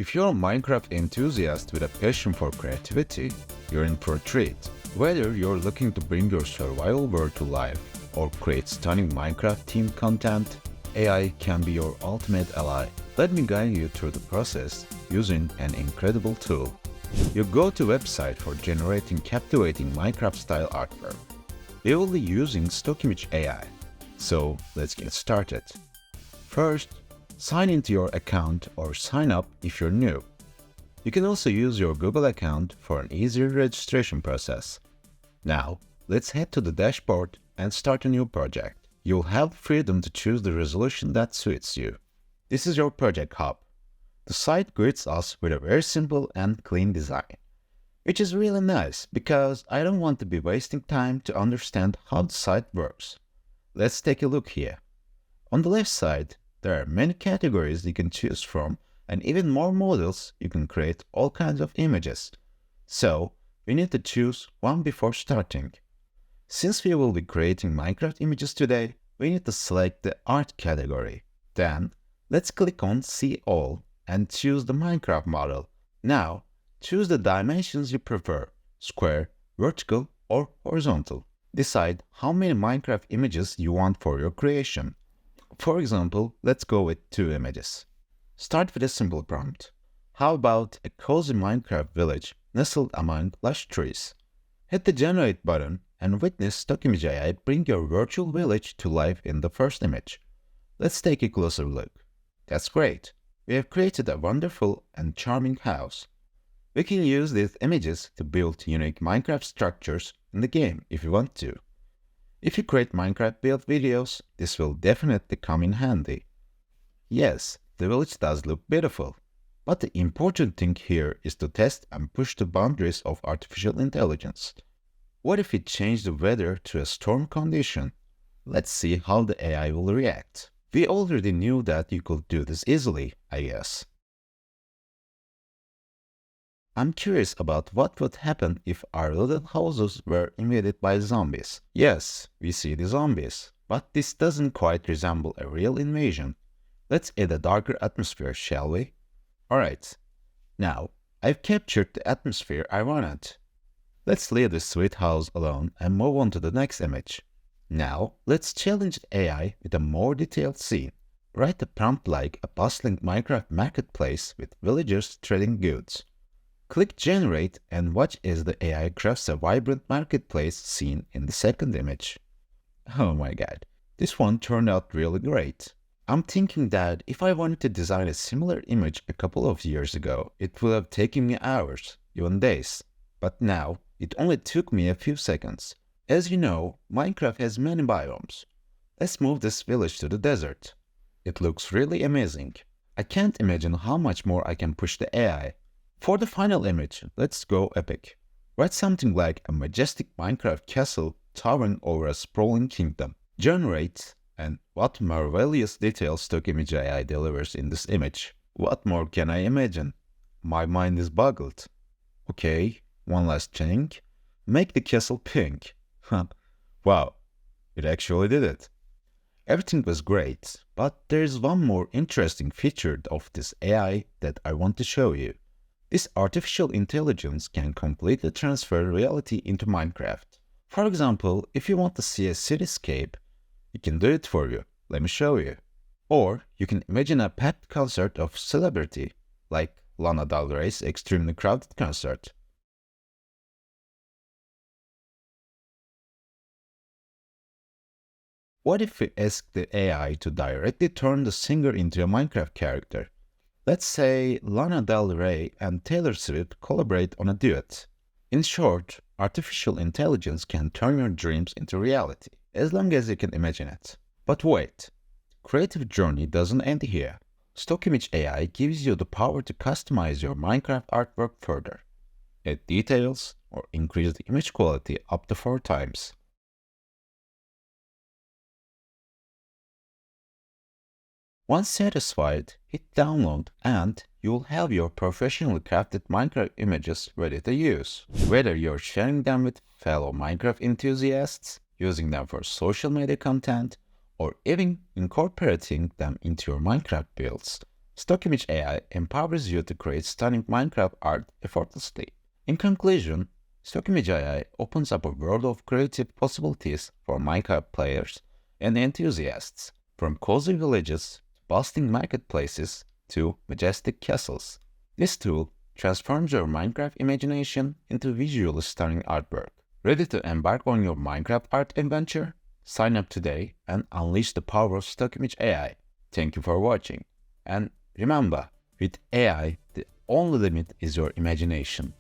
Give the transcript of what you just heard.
If you're a Minecraft enthusiast with a passion for creativity, you're in for a treat. Whether you're looking to bring your survival world to life or create stunning Minecraft-themed content, AI can be your ultimate ally. Let me guide you through the process using an incredible tool. Your go-to website for generating captivating Minecraft-style artwork. We will be using Stockimage AI. So let's get started. First, sign into your account or sign up if you're new. You can also use your Google account for an easier registration process. Now, let's head to the dashboard and start a new project. You'll have freedom to choose the resolution that suits you. This is your project hub. The site greets us with a very simple and clean design, which is really nice because I don't want to be wasting time to understand how the site works. Let's take a look here. On the left side, there are many categories you can choose from and even more models. You can create all kinds of images. So, we need to choose one before starting. Since we will be creating Minecraft images today, we need to select the art category. Then, let's click on See All and choose the Minecraft model. Now, choose the dimensions you prefer, square, vertical, or horizontal. Decide how many Minecraft images you want for your creation. For example, let's go with 2 images. Start with a simple prompt. How about a cozy Minecraft village nestled among lush trees? Hit the Generate button and witness Stockimage AI bring your virtual village to life in the first image. Let's take a closer look. That's great. We have created a wonderful and charming house. We can use these images to build unique Minecraft structures in the game if you want to. If you create Minecraft build videos, this will definitely come in handy. Yes, the village does look beautiful, but the important thing here is to test and push the boundaries of artificial intelligence. What if we change the weather to a storm condition? Let's see how the AI will react. We already knew that you could do this easily, I guess. I'm curious about what would happen if our little houses were invaded by zombies. Yes, we see the zombies, but this doesn't quite resemble a real invasion. Let's add a darker atmosphere, shall we? Alright, now I've captured the atmosphere I wanted. Let's leave this sweet house alone and move on to the next image. Now, let's challenge the AI with a more detailed scene. Write a prompt like a bustling Minecraft marketplace with villagers trading goods. Click Generate and watch as the AI crafts a vibrant marketplace scene in the second image. Oh my god, this one turned out really great. I'm thinking that if I wanted to design a similar image a couple of years ago, it would have taken me hours, even days. But now, it only took me a few seconds. As you know, Minecraft has many biomes. Let's move this village to the desert. It looks really amazing. I can't imagine how much more I can push the AI. For the final image, let's go epic. Write something like a majestic Minecraft castle towering over a sprawling kingdom. Generate, and what marvelous details Stockimage AI delivers in this image. What more can I imagine? My mind is boggled. Okay, one last thing. Make the castle pink. Wow, it actually did it. Everything was great, but there's one more interesting feature of this AI that I want to show you. This artificial intelligence can completely transfer reality into Minecraft. For example, if you want to see a cityscape, it can do it for you. Let me show you. Or you can imagine a packed concert of celebrity, like Lana Del Rey's extremely crowded concert. What if we ask the AI to directly turn the singer into a Minecraft character? Let's say Lana Del Rey and Taylor Swift collaborate on a duet. In short, artificial intelligence can turn your dreams into reality, as long as you can imagine it. But wait, the creative journey doesn't end here. Stockimage AI gives you the power to customize your Minecraft artwork further. Add details or increase the image quality up to 4 times. Once satisfied, hit download and you'll have your professionally crafted Minecraft images ready to use. Whether you're sharing them with fellow Minecraft enthusiasts, using them for social media content, or even incorporating them into your Minecraft builds, Stock Image AI empowers you to create stunning Minecraft art effortlessly. In conclusion, Stock Image AI opens up a world of creative possibilities for Minecraft players and enthusiasts, from cozy villages to bustling marketplaces to majestic castles. This tool transforms your Minecraft imagination into visually stunning artwork. Ready to embark on your Minecraft art adventure? Sign up today and unleash the power of Stock Image AI. Thank you for watching. And remember, with AI, the only limit is your imagination.